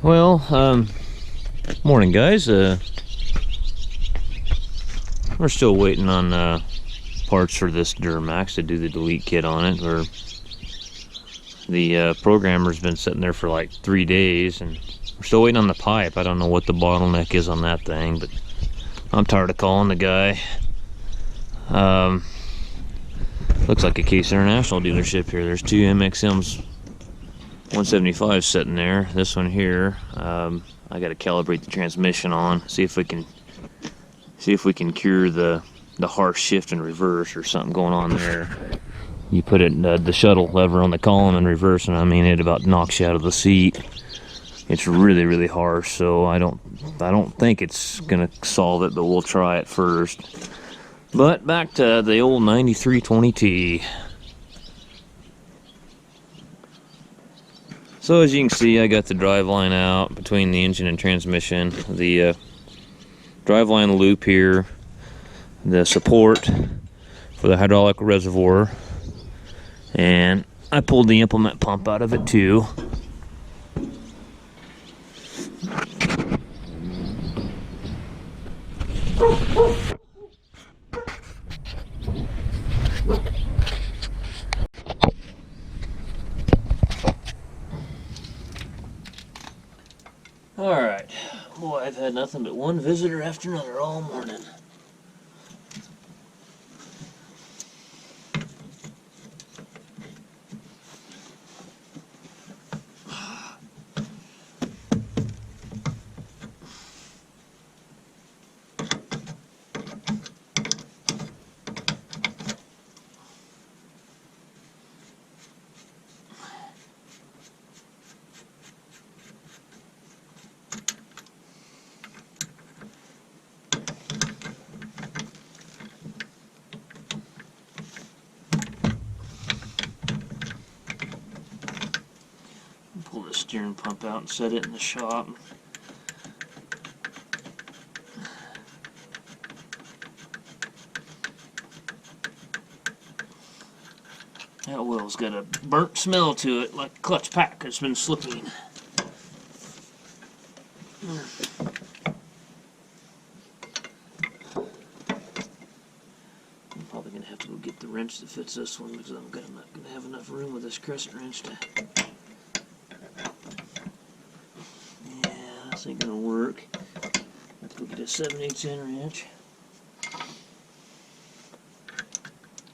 Well, morning guys. We're still waiting on parts for this Duramax to do the delete kit on it. The programmer's been sitting there for like 3 days, and we're still waiting on the pipe. I don't know what the bottleneck is on that thing, but I'm tired of calling the guy. Looks like a Case International dealership here. There's two MXMs 175 sitting there. This one here, I got to calibrate the transmission on, see if we can cure the harsh shift and reverse or something going on there. You put it the shuttle lever on the column in reverse, and I mean it about knocks you out of the seat. It's really harsh, so I don't think it's gonna solve it, but we'll try it first. But back to the old 9320T. So as you can see, I got the driveline out between the engine and transmission, the driveline loop here, the support for the hydraulic reservoir, and I pulled the implement pump out of it too. Alright, boy, I've had nothing but one visitor after another all morning. Pull the steering pump out and set it in the shop. That oil's got a burnt smell to it, like clutch pack has been slipping. I'm probably going to have to go get the wrench that fits this one, because I'm not going to have enough room with this crescent wrench to... This ain't gonna work. I have to go get a 7/8 end wrench.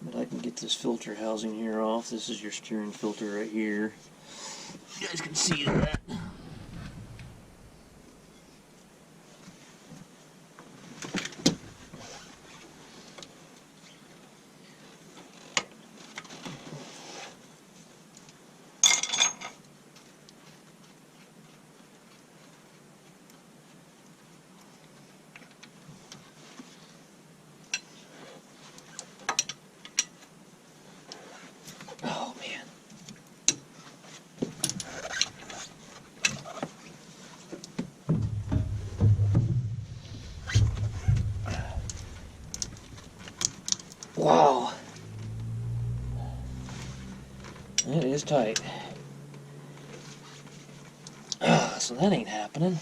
But I can get this filter housing here off. This is your steering filter right here. You guys can see that. Wow, it is tight. So that ain't happening.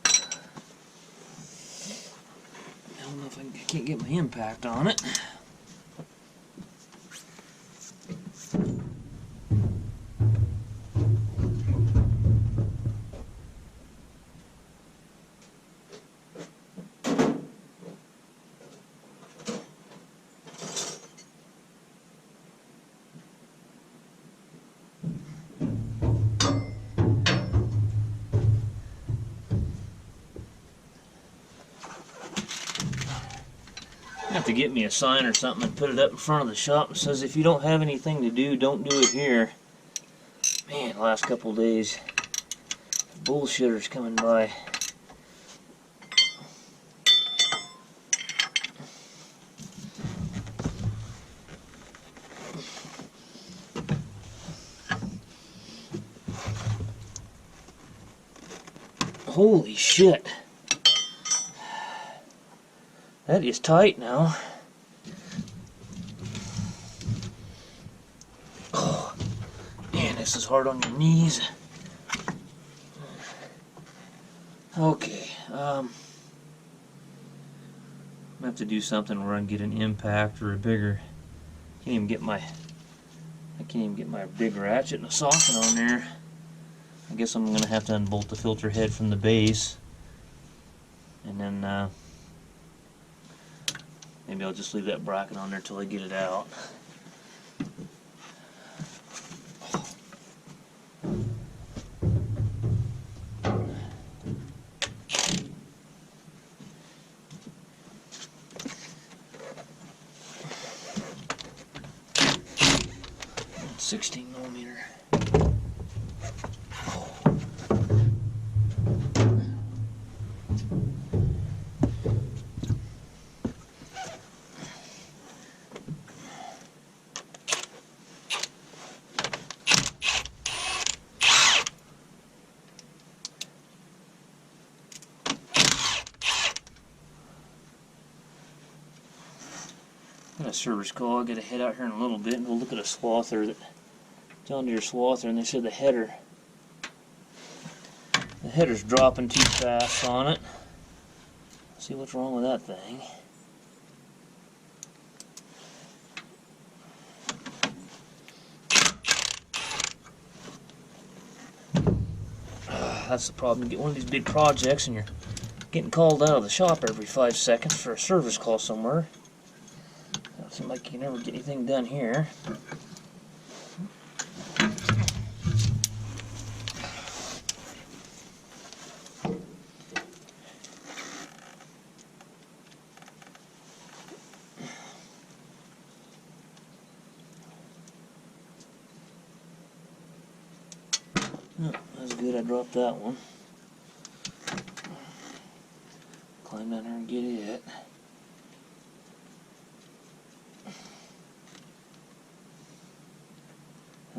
I don't know if I can't get my impact on it. I have to get me a sign or something and put it up in front of the shop that says if you don't have anything to do, don't do it here. Man, the last couple of days, bullshitters coming by. Holy shit. That is tight now. Oh, man, this is hard on your knees. Okay, I'm gonna have to do something where I can get an impact or a bigger. I can't even get my big ratchet and a socket on there. I guess I'm gonna have to unbolt the filter head from the base, and then maybe I'll just leave that bracket on there till I get it out. It's 16 millimeter. Got a service call. I'll get a head out here in a little bit and we'll look at a swather, John Deere swather, and they said the header's dropping too fast on it. Let's see what's wrong with that thing. That's the problem. You get one of these big projects and you're getting called out of the shop every 5 seconds for a service call somewhere. Doesn't seem like you can never get anything done here. Oh, that's good, I dropped that one. Climb down there and get it.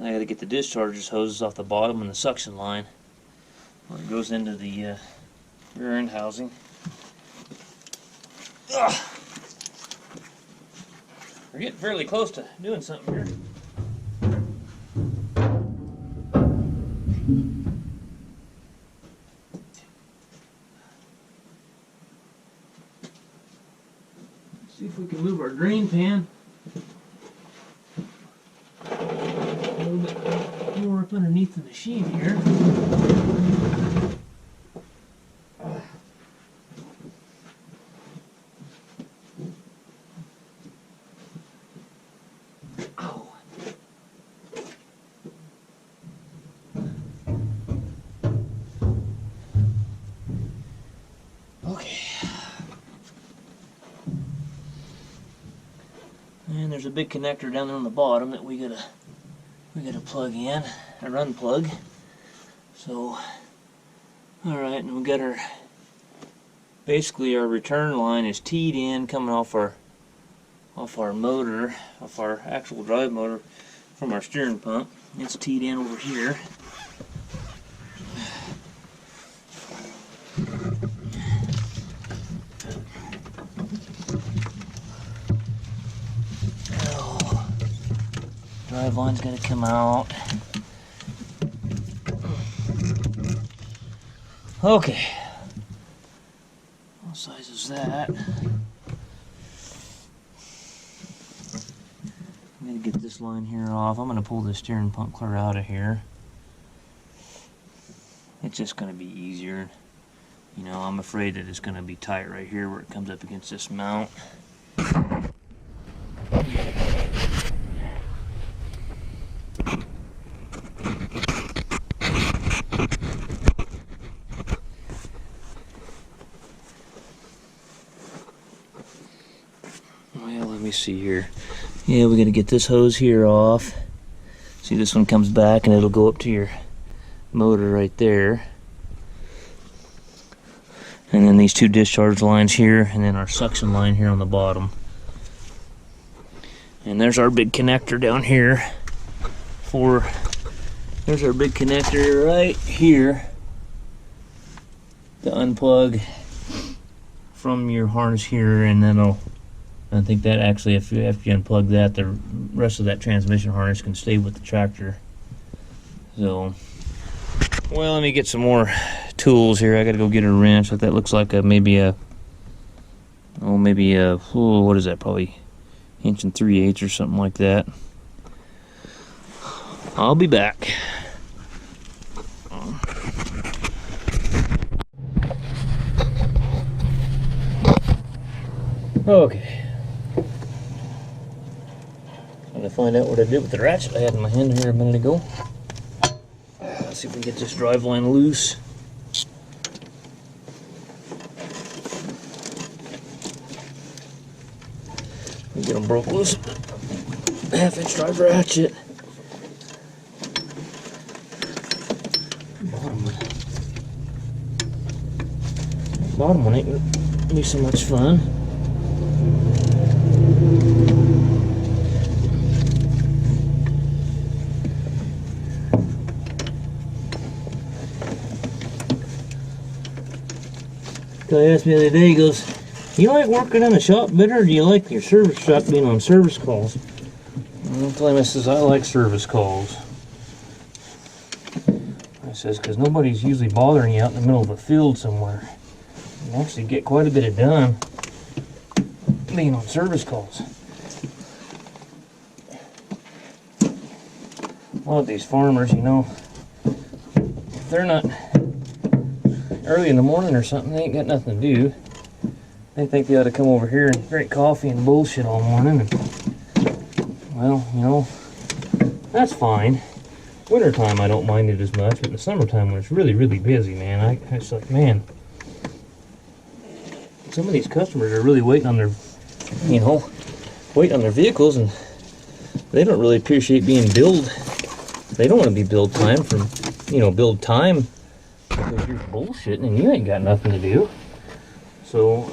I gotta get the discharges hoses off the bottom and the suction line where it goes into the rear end housing. Ugh. We're getting fairly close to doing something here. Let's see if we can move our drain pan a little bit more up underneath the machine here. Oh. Okay. And there's a big connector down there on the bottom that we gotta plug in, or unplug. So, alright, and we got basically our return line is teed in, coming off our motor, off our actual drive motor from our steering pump. It's teed in over here. Drive line's got to come out. Okay. What size is that? I'm going to get this line here off. I'm going to pull the steering pump clear out of here. It's just going to be easier. You know, I'm afraid that it's going to be tight right here where it comes up against this mount. See here. Yeah, we're gonna get this hose here off. See, this one comes back and it'll go up to your motor right there. And then these two discharge lines here, and then our suction line here on the bottom. And there's our big connector down here. There's our big connector right here to unplug from your harness here, and then I think that actually, after you unplug that, the rest of that transmission harness can stay with the tractor. So, well, let me get some more tools here. I gotta go get a wrench. That looks like maybe a what is that? Probably 1 3/8 or something like that. I'll be back. Okay. I'm gonna find out what I did with the ratchet I had in my hand here a minute ago. Let's see if we can get this drive line loose. Get them broke loose. 1/2-inch drive ratchet. Bottom one ain't gonna be so much fun. Guy asked me the other day, he goes, "You like working in the shop better, or do you like your service shop being on service calls?" And I'll tell him, I says, I like service calls. I says, because nobody's usually bothering you out in the middle of a field somewhere. You can actually get quite a bit of done being on service calls. A lot of these farmers, you know, if they're not early in the morning or something, they ain't got nothing to do. They think they ought to come over here and drink coffee and bullshit all morning. And, well, you know, that's fine. Wintertime, I don't mind it as much, but in the summertime when it's really, really busy, man, it's like, man, some of these customers are really waiting on their, you know, waiting on their vehicles, and they don't really appreciate being billed. They don't want to be billed time from, you know, billed time because you're bullshitting and you ain't got nothing to do. So,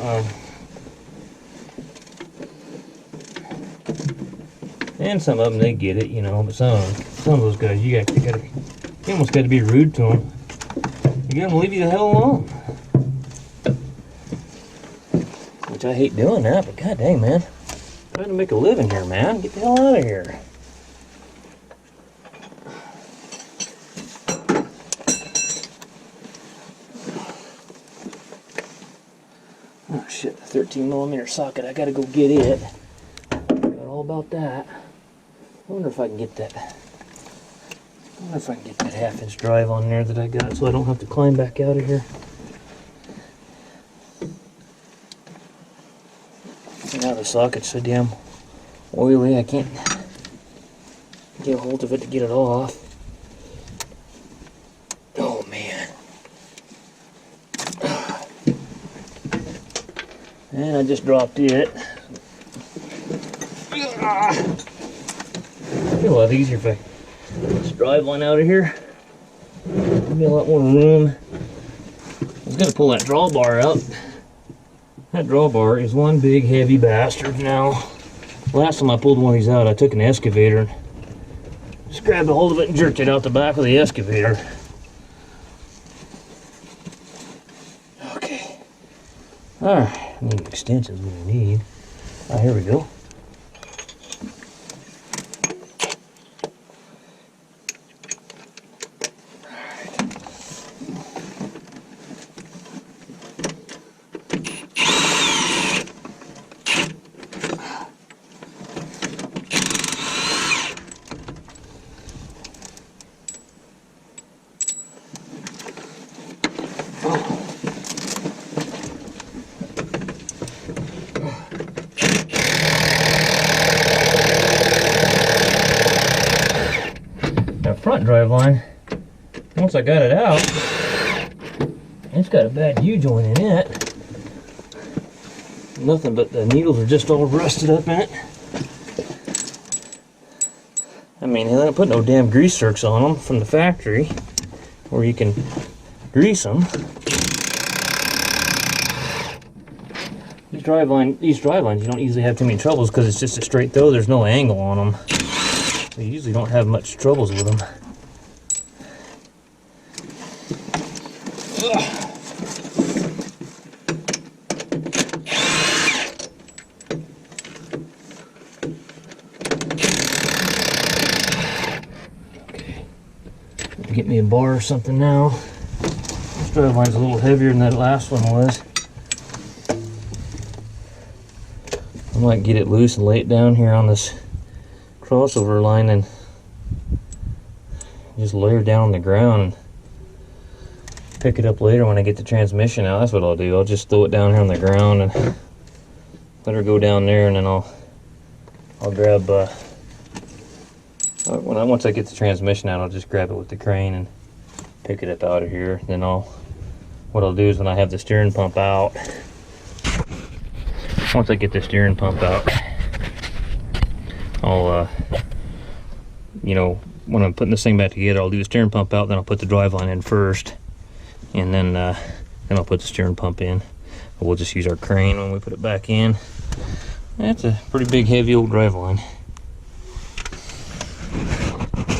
and some of them, they get it, you know, but some of those guys, you almost got to be rude to them. You got to leave you the hell alone. Which I hate doing that, but god dang, man. I'm trying to make a living here, man. Get the hell out of here. Oh shit, the 13mm socket, I gotta go get it. Forgot all about that. I wonder if I can get that. I wonder if I can get that 1/2-inch drive on there that I got so I don't have to climb back out of here. Now the socket's so damn oily, I can't get a hold of it to get it off. Oh man. And I just dropped it. It'd be a lot easier if I just drive one out of here. There'd be a lot more room. I was gonna pull that drawbar out. That drawbar is one big heavy bastard now. Last time I pulled one of these out, I took an excavator and just grabbed a hold of it and jerked it out the back of the excavator. Okay. Alright, I need extensions what we need. Ah, here we go. Front drive line, once I got it out, it's got a bad U-joint in it. Nothing but the needles are just all rusted up in it. I mean, they don't put no damn grease zerks on them from the factory where you can grease them. These drive lines, you don't usually have too many troubles because it's just a straight throw. There's no angle on them. So you usually don't have much troubles with them. Okay, get me a bar or something now. Let's Driveline's a little heavier than that last one was. I might get it loose and lay it down here on this crossover line and just lay her down on the ground and pick it up later when I get the transmission out. That's what I'll do. I'll just throw it down here on the ground and let her go down there, and then I'll grab once I get the transmission out, I'll just grab it with the crane and pick it up out of here. Then what I'll do is when I have the steering pump out, once I get the steering pump out, I'll you know, when I'm putting this thing back together, I'll do the steering pump out, then I'll put the driveline in first, and then I'll put the steering pump in. We'll just use our crane when we put it back in. That's a pretty big, heavy old driveline.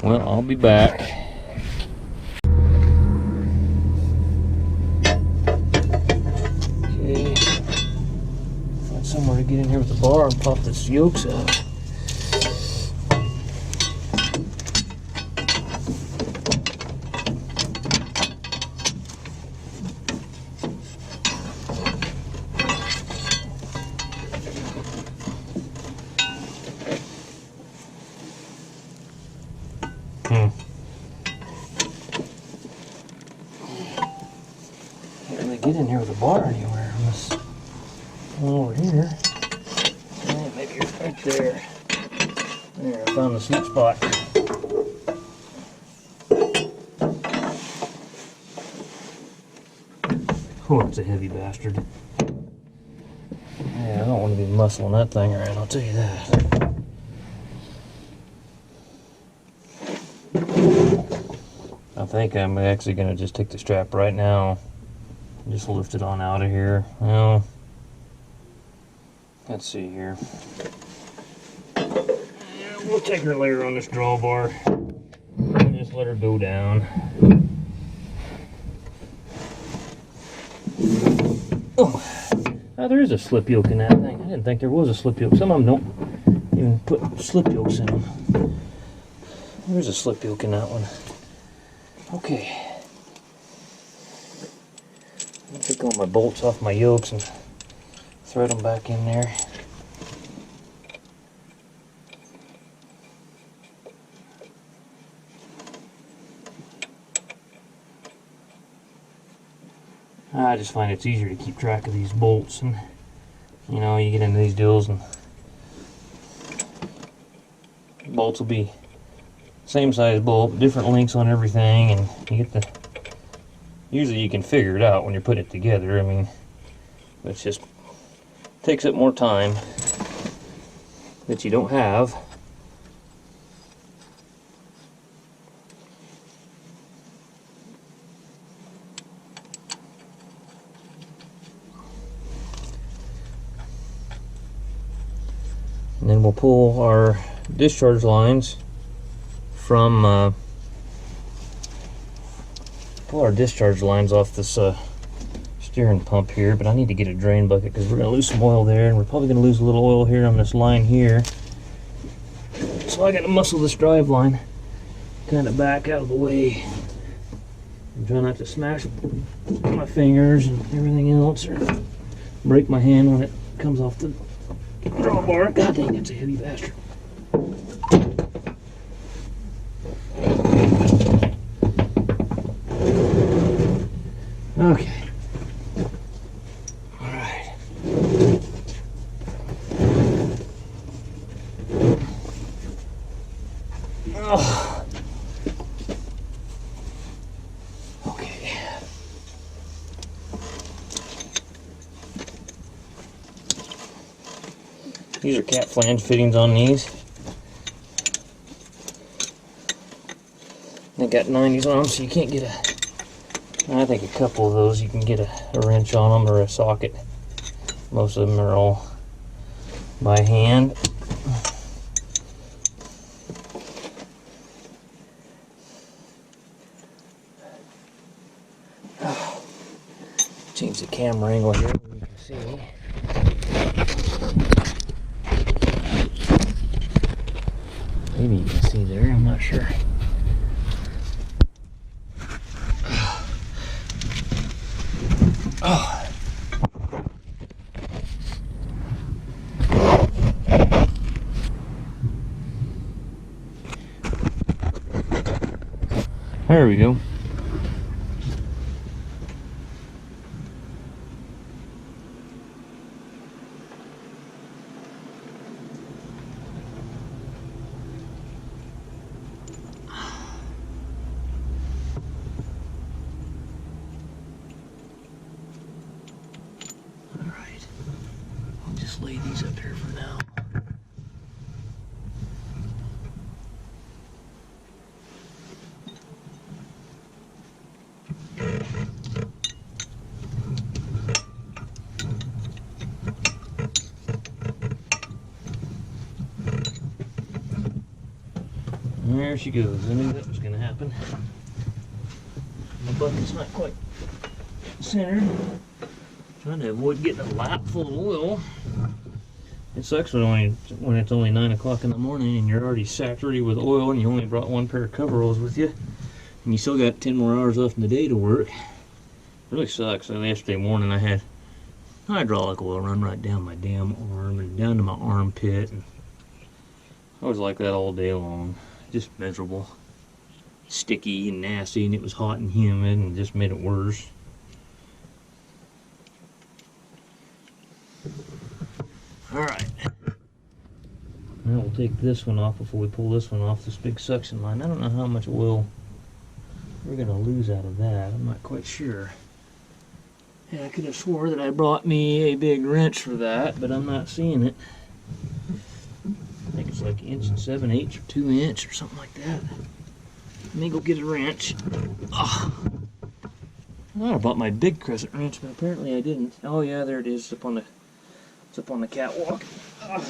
Well, I'll be back. Okay, find somewhere to get in here with the bar and pop this yokes out. Can't really get in here with a bar anywhere unless over here. Oh, maybe it's right there. There, I found the sweet spot. Oh, it's a heavy bastard. Yeah, I don't want to be muscling that thing around, I'll tell you that. I think I'm actually going to just take the strap right now and just lift it on out of here. Well, let's see here. Yeah, we'll take her later on this drawbar and just let her go down. Oh, there is a slip yoke in that thing. I didn't think there was a slip yoke. Some of them don't even put slip yokes in them. There's a slip yoke in that one. Okay. I'll take all my bolts off my yokes and thread them back in there. I just find it's easier to keep track of these bolts, and you know, you get into these deals and bolts will be same size bolt, different lengths on everything, and you get the, usually you can figure it out when you're putting it together. I mean, it just takes up more time that you don't have. And then we'll pull our discharge lines from off this steering pump here, but I need to get a drain bucket because we're going to lose some oil there, and we're probably going to lose a little oil here on this line here. So I got to muscle this drive line kind of back out of the way. I'm trying not to smash my fingers and everything else or break my hand when it comes off the drawbar. God dang, that's a heavy bastard. Okay. All right. Oh. Okay. These are cat flange fittings on these. They got 90s on them, so you can't get I think a couple of those you can get a wrench on them or a socket. Most of them are all by hand. Change the camera angle here so you can see. Maybe you can see there, I'm not sure. There we go. Alright, I'll just lay these up here for now. There she goes. I knew that was going to happen. My bucket's not quite centered. Trying to avoid getting a lap full of oil. It sucks when it's only 9 o'clock in the morning and you're already saturated with oil and you only brought one pair of coveralls with you. And you still got 10 more hours left in the day to work. It really sucks. So yesterday morning I had hydraulic oil run right down my damn arm and down to my armpit. And I was like that all day long. Just miserable. Sticky and nasty, and it was hot and humid and just made it worse. Alright. Now we'll take this one off before we pull this one off, this big suction line. I don't know how much oil we're going to lose out of that. I'm not quite sure. Yeah, I could have swore that I brought me a big wrench for that, but I'm not seeing it. I think it's like 1.7" or 2 inch or something like that. Let me go get a wrench. Oh. I thought I bought my big crescent wrench, but apparently I didn't. Oh yeah, there it is. It's up on the catwalk. Oh.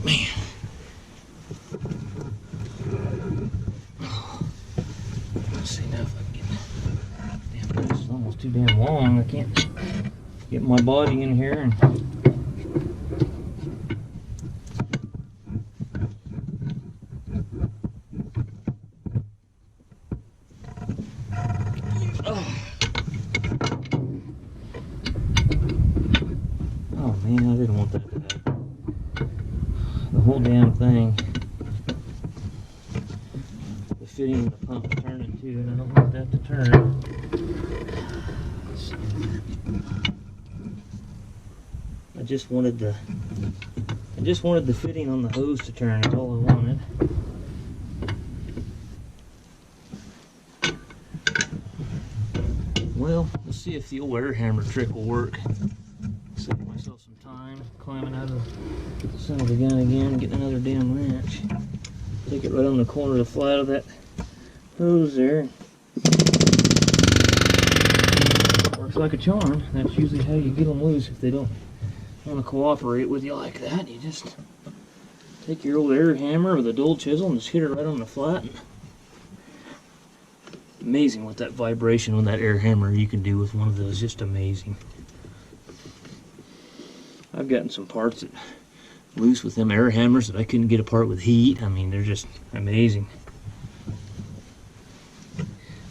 Man. Let's see now if I can get. Damn, this is almost too damn long. I can't get my body in here and. Oh man, I didn't want that to happen. The whole damn thing. The fitting of the pump is turning too, and I don't want that to turn. I just wanted the fitting on the hose to turn. That's all I wanted. Well, let's see if the old air hammer trick will work. Save myself some time climbing out of the son of a gun again, getting another damn wrench. Take it right on the corner of the flat of that hose there. Works like a charm. That's usually how you get them loose if they don't want to cooperate with you like that. You just take your old air hammer with a dull chisel and just hit it right on the flat. Amazing what that vibration on that air hammer you can do with one of those. Just amazing. I've gotten some parts that loose with them air hammers that I couldn't get apart with heat. I mean, they're just amazing.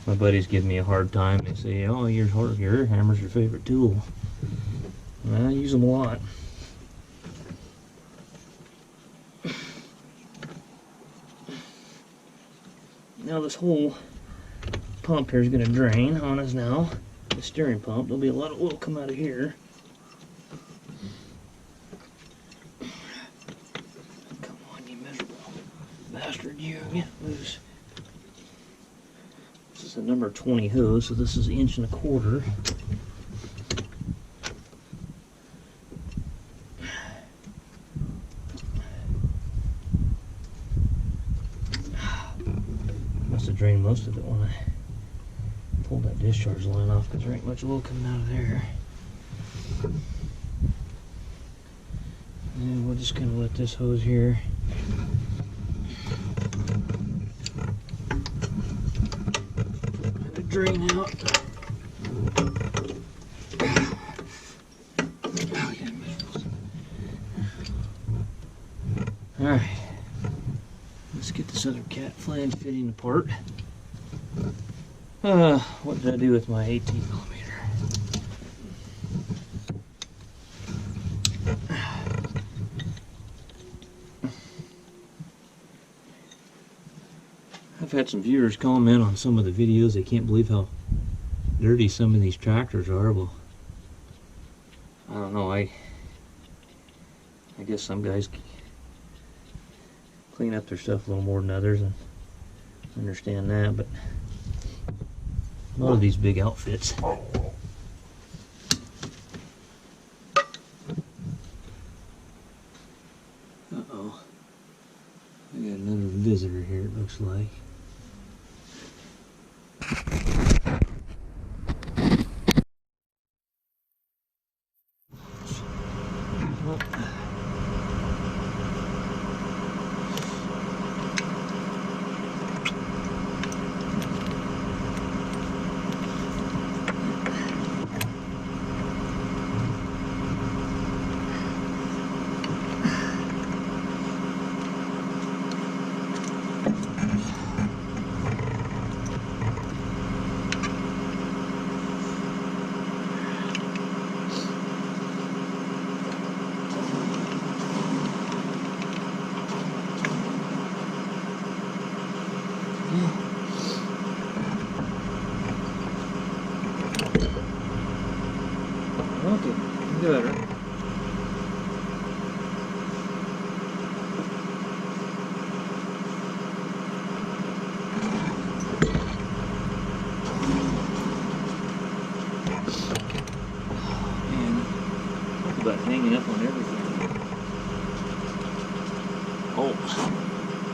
My buddies give me a hard time. They say, oh, your air hammer's your favorite tool. And I use them a lot. Now this whole pump here is going to drain on us now. The steering pump. There'll be a lot of oil come out of here. Come on, you miserable bastard, you get loose. This is a number 20 hose, so this is 1.25 inches. Must have drained most of it when I pulled that discharge line off, because there ain't much oil coming out of there. And we'll just kind of let this hose here drain out. Oh, yeah, this other cat flange fitting apart. What did I do with my 18mm? I've had some viewers comment on some of the videos. They can't believe how dirty some of these tractors are. Well, I don't know. I guess some guys clean up their stuff a little more than others, and I understand that, but a lot of these big outfits. Uh-oh. I got another visitor here, it looks like. Okay, better. Man, talk about hanging up on everything. Oh,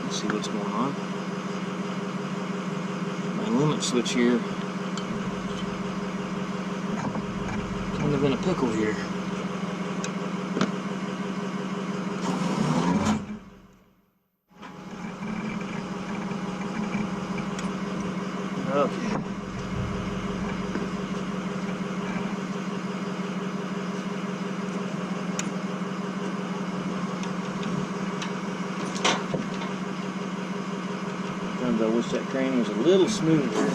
let's see what's going on. My limit switch here. Kind of in a pickle here. Okay. Sometimes I wish that crane was a little smoother.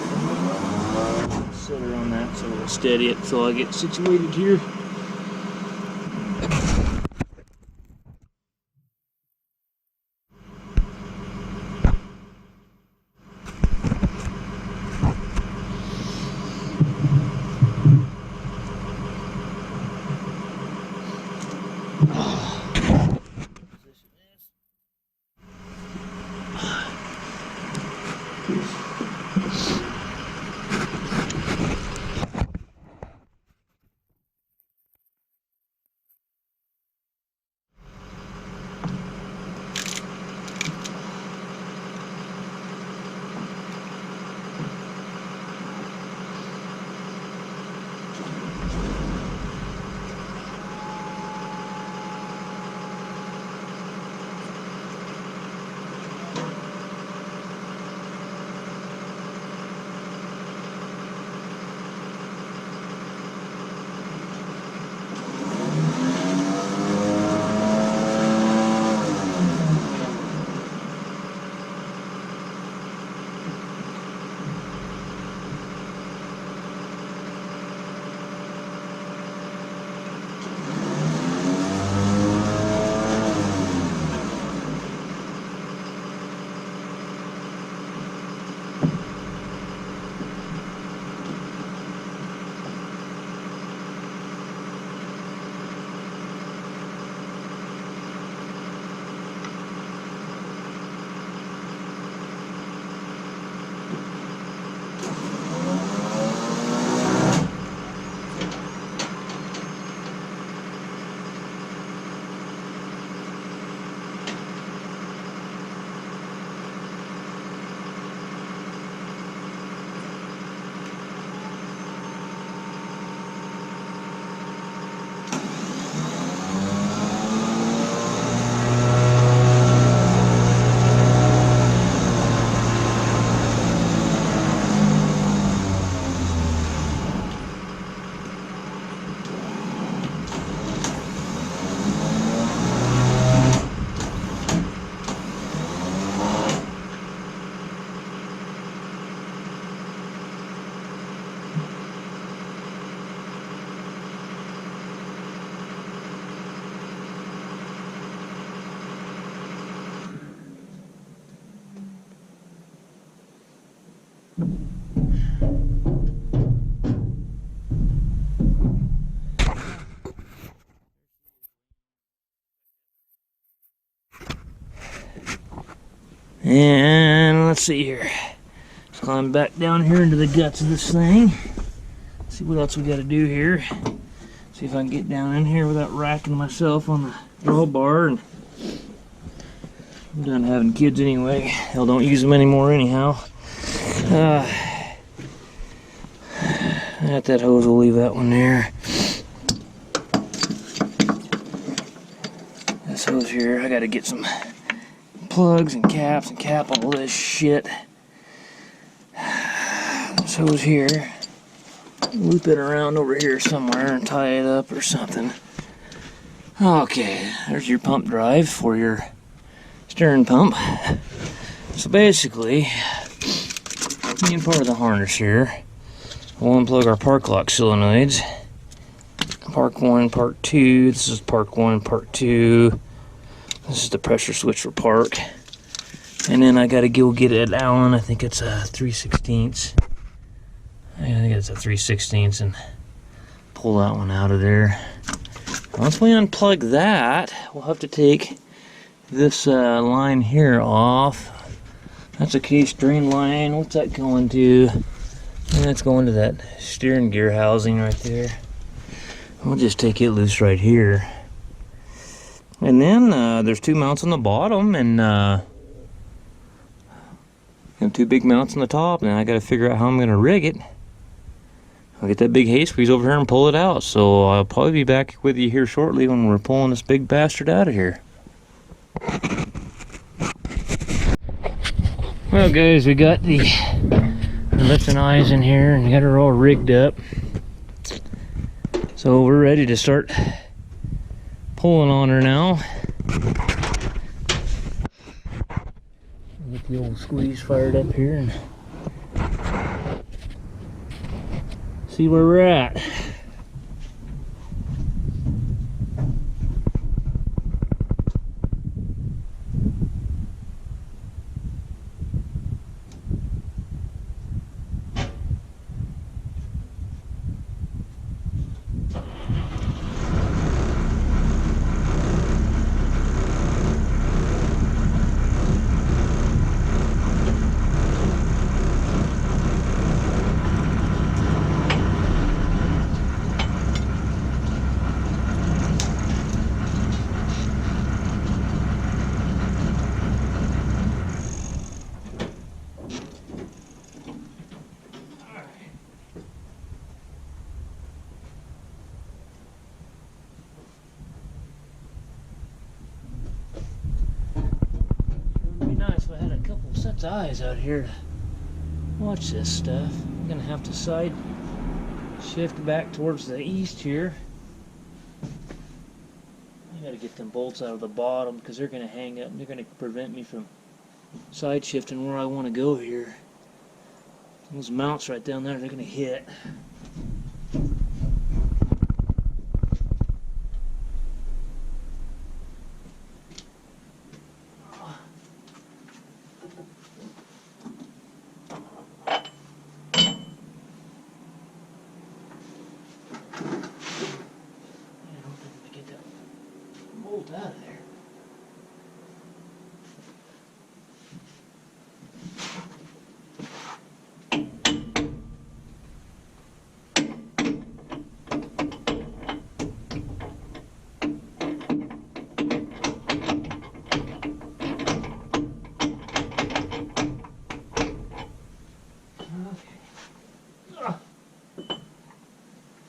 Sit her on that so it'll steady it until I get situated here. And let's see here. Let's climb back down here into the guts of this thing. See what else we got to do here. See if I can get down in here without racking myself on the draw bar. And I'm done having kids anyway. Hell, don't use them anymore anyhow. That hose, we'll leave that one there. This hose here, I got to get some plugs and caps and cap all this shit. This hose here, loop it around over here somewhere and tie it up or something. Okay, there's your pump drive for your steering pump. So basically, being part of the harness here, we'll unplug our park lock solenoids. Park 1, Park 2, this is Park 1, Park 2. This is the pressure switch for park. And then I gotta go get it at Allen. I think it's a 3/16. I think it's a 3/16 and pull that one out of there. Once we unplug that, we'll have to take this line here off. That's a case drain line. What's that going to? And that's going to that steering gear housing right there. We'll just take it loose right here. And then there's two mounts on the bottom and two big mounts on the top, and I got to figure out how I'm going to rig it. I'll get that big hay squeeze over here and pull it out. So I'll probably be back with you here shortly when we're pulling this big bastard out of here. Well guys, we got the lips and eyes in here and got her all rigged up. So we're ready to start pulling on her now. Get the old squeeze fired up here and see where we're at. Eyes out here to watch this stuff. I'm gonna have to side shift back towards the east here. I gotta get them bolts out of the bottom because they're gonna hang up and they're gonna prevent me from side shifting where I want to go here. Those mounts right down there, they're gonna hit. Out of there.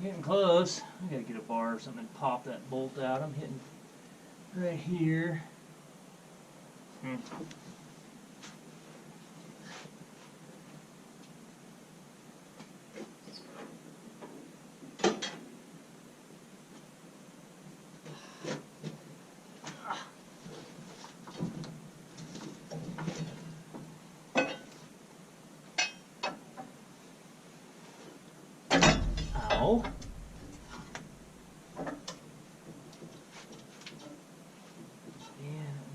Getting close. I gotta get a bar or something and pop that bolt out. I'm hitting right here. Ow.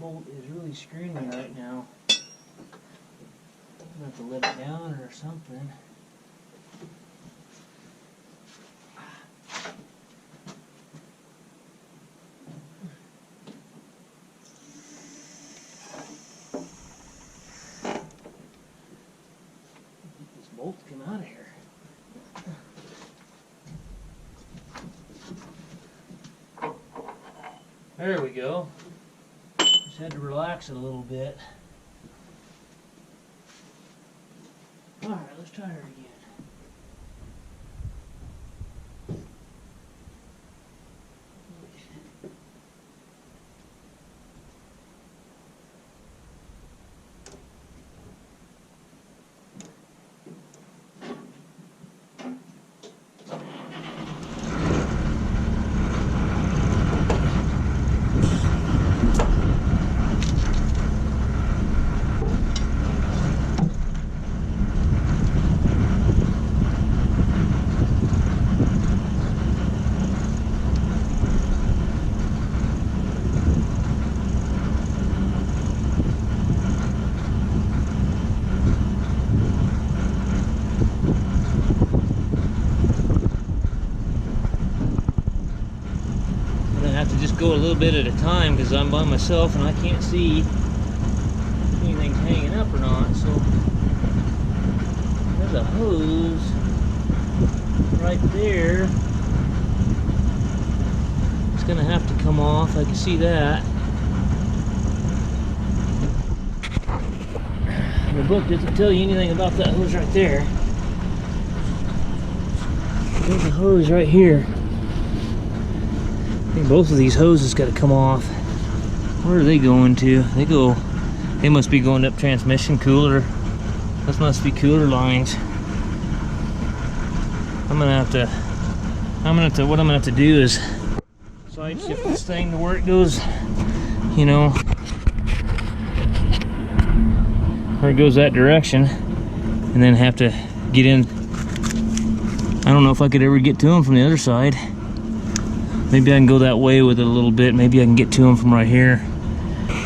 Bolt is really screwing me right now. I'm gonna have to let it down or something. There we go. Just had to relax it a little bit. Alright, let's try her again. Go a little bit at a time because I'm by myself and I can't see if anything's hanging up or not. So there's a hose right there. It's gonna have to come off. I can see that. The book doesn't tell you anything about that hose right there. There's a hose right here. I think both of these hoses got to come off. Where are they going to? They must be going up transmission cooler. This must be cooler lines. What I'm gonna have to do is side shift this thing to where it goes, you know, where it goes that direction, and then have to get in. I don't know if I could ever get to them from the other side. Maybe I can go that way with it a little bit. Maybe I can get to them from right here.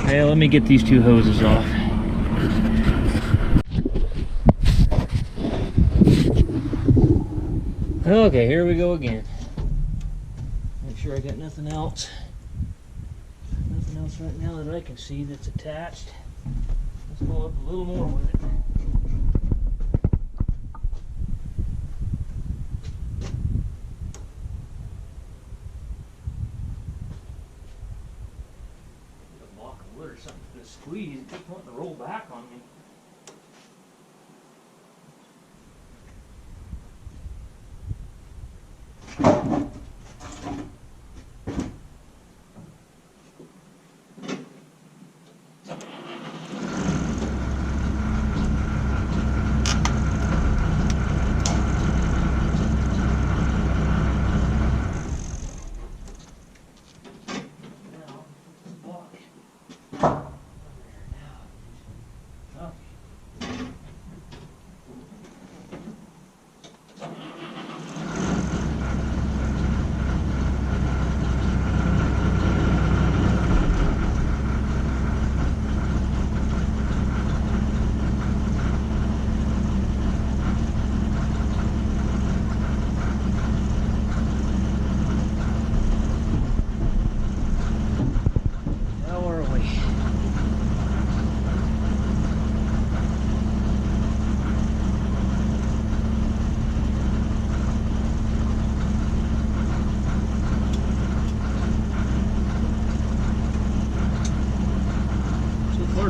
Hey, let me get these two hoses off. Okay, here we go again. Make sure I got nothing else. Nothing else right now that I can see that's attached. Let's go up a little more with it. Squeeze, it keeps wanting to roll back on me.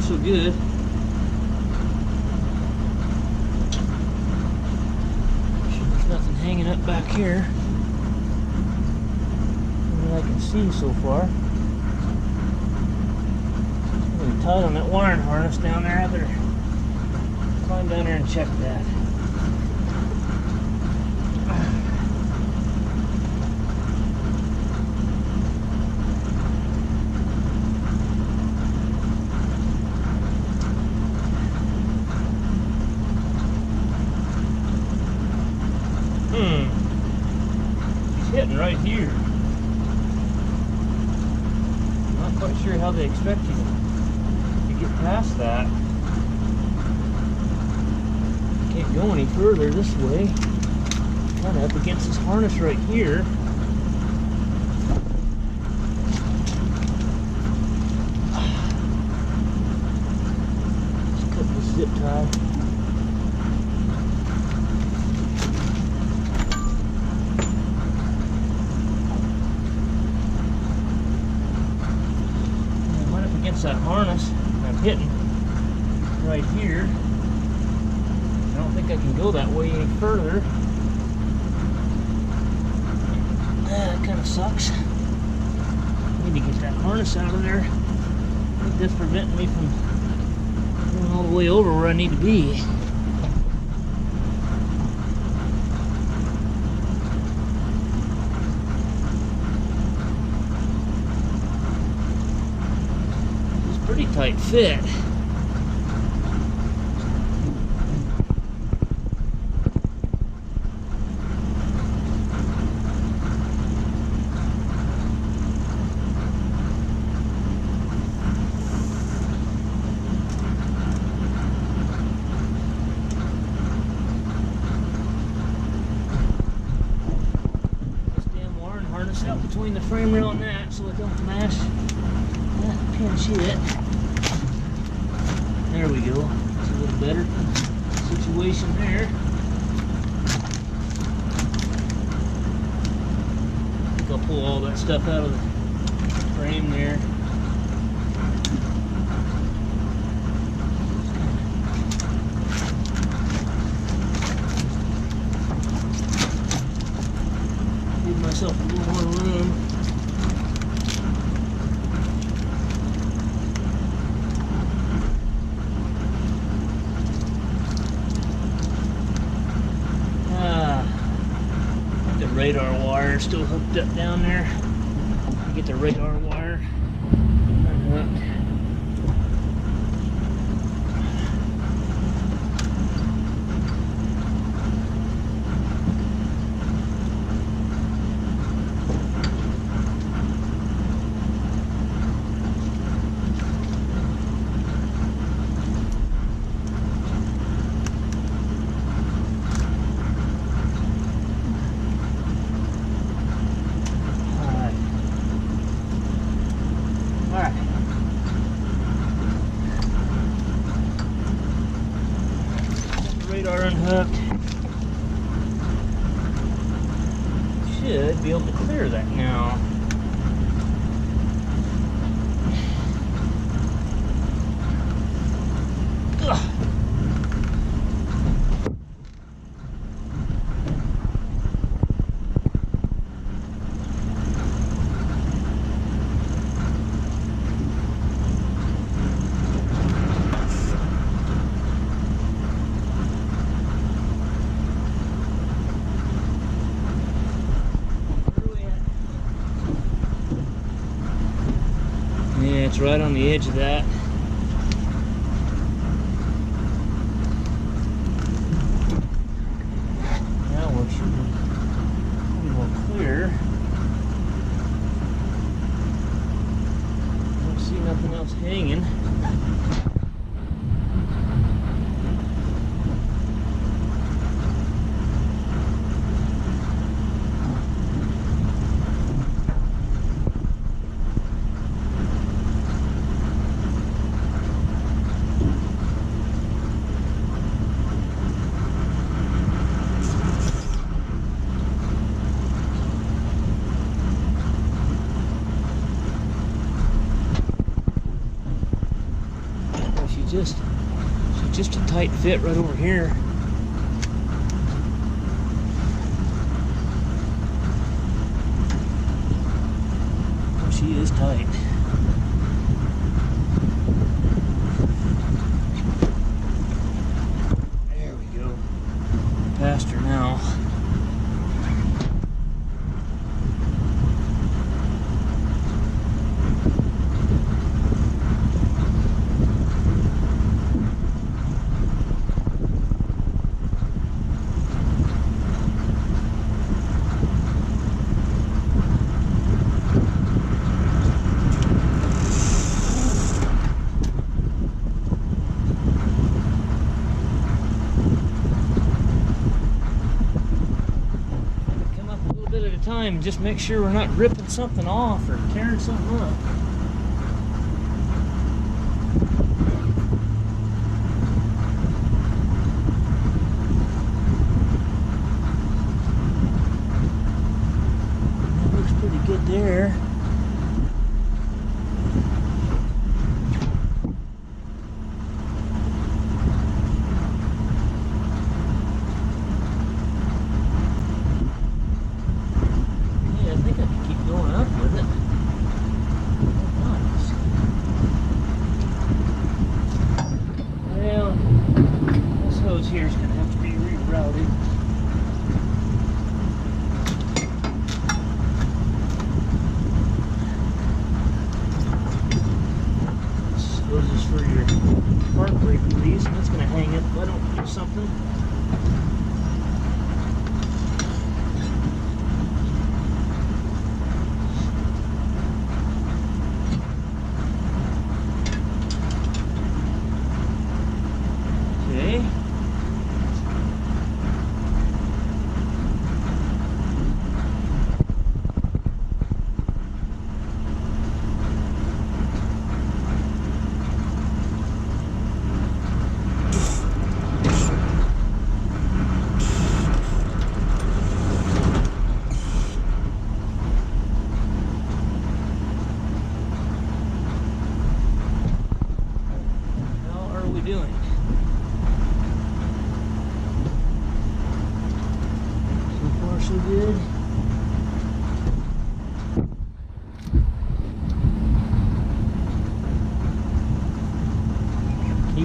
So good. There's nothing hanging up back here that I can see so far. Really tight on that wiring harness down there. I better climb down there and check that. He's hitting right here. Not quite sure how they expect you to get past that. Can't go any further this way. Kind of up against this harness right here. Let's cut this zip tie. that harness. I'm hitting right here. I don't think I can go that way any further. That kind of sucks. Need to get that harness out of there. I think that's preventing me from going all the way over where I need to be. It's a pretty tight fit. Out between the frame rail and that so it don't mash that pin shit. There we go. It's a little better situation there. I think I'll pull all that stuff out of the frame there. Myself a little more room. The radar wire still hooked up down there. Get the radar wire unhooked. Radar unhooked. Should be able to clear that now. Ugh. Yeah, it's right on the edge of that. Now we should be more clear. Don't see nothing else hanging. She's just a tight fit right over here. Oh, she is tight. There we go. Past her now. Time and just make sure we're not ripping something off or tearing something up. That looks pretty good there.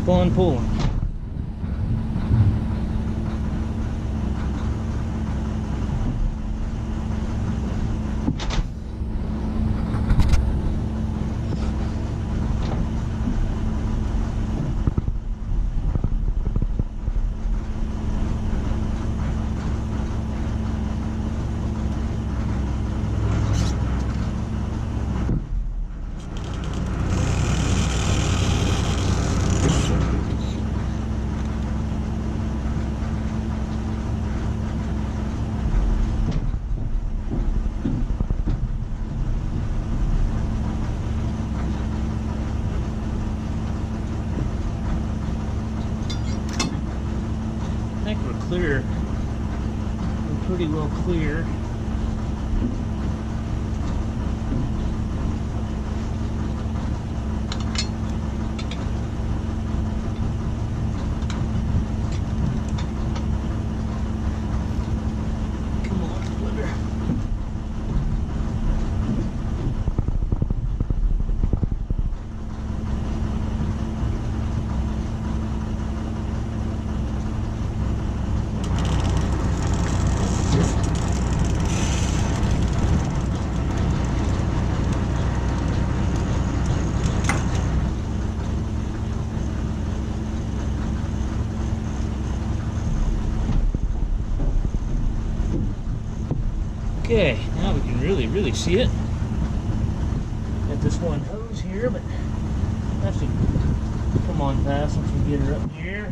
keep on pulling. I think we're clear. We're pretty well clear. Come on, splitter. Okay, now we can really see it. Got this one hose here, but that should come on past once we get her up here.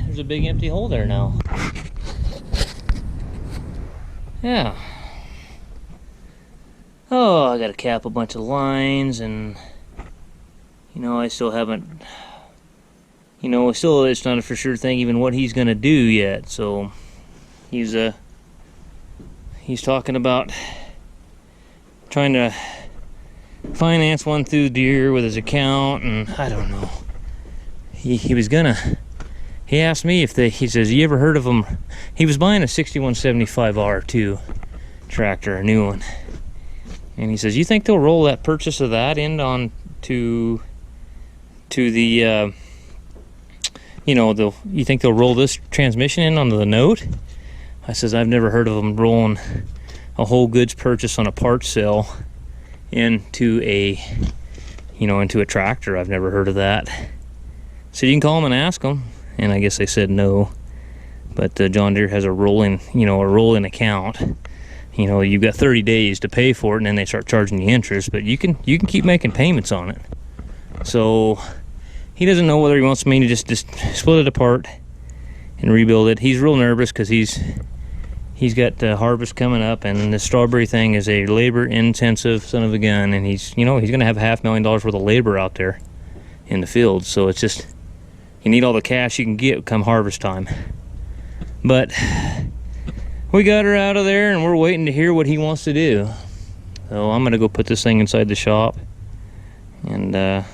There's a big empty hole there now. Yeah. Oh, I gotta cap a bunch of lines, and I still haven't, still it's not a for sure thing even what he's gonna do yet. So he's talking about trying to finance one through Deere with his account, and I don't know. He asked me if he says, you ever heard of them? He was buying a 6175 R2 tractor, a new one. And he says, you think they'll roll that purchase of that in on to the you know, you think they'll roll this transmission in onto the note? I says, I've never heard of them rolling a whole goods purchase on a parts sale into a, you know, into a tractor. I've never heard of that. So you can call them and ask them, and I guess they said no. But John Deere has a rolling, you know, a rolling account. You know, you've got 30 days to pay for it, and then they start charging you interest. But you can keep making payments on it. So he doesn't know whether he wants me to just split it apart and rebuild it. He's real nervous because he's got harvest coming up, and the strawberry thing is a labor-intensive son of a gun, and he's going to have $500,000 worth of labor out there in the field. So it's just, you need all the cash you can get come harvest time. But we got her out of there, and we're waiting to hear what he wants to do. So I'm gonna go put this thing inside the shop, and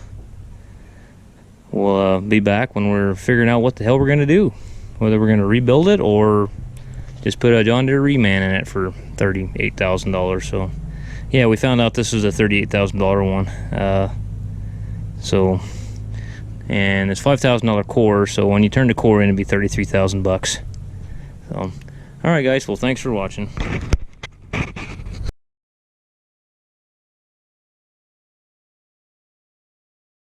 we'll be back when we're figuring out what the hell we're gonna do, whether we're gonna rebuild it or just put a John Deere reman in it for $38,000. So yeah, we found out this was a $38,000 one. So, and it's $5,000 core, so when you turn the core in, it'd be $33,000 bucks. So, all right guys, well, thanks for watching.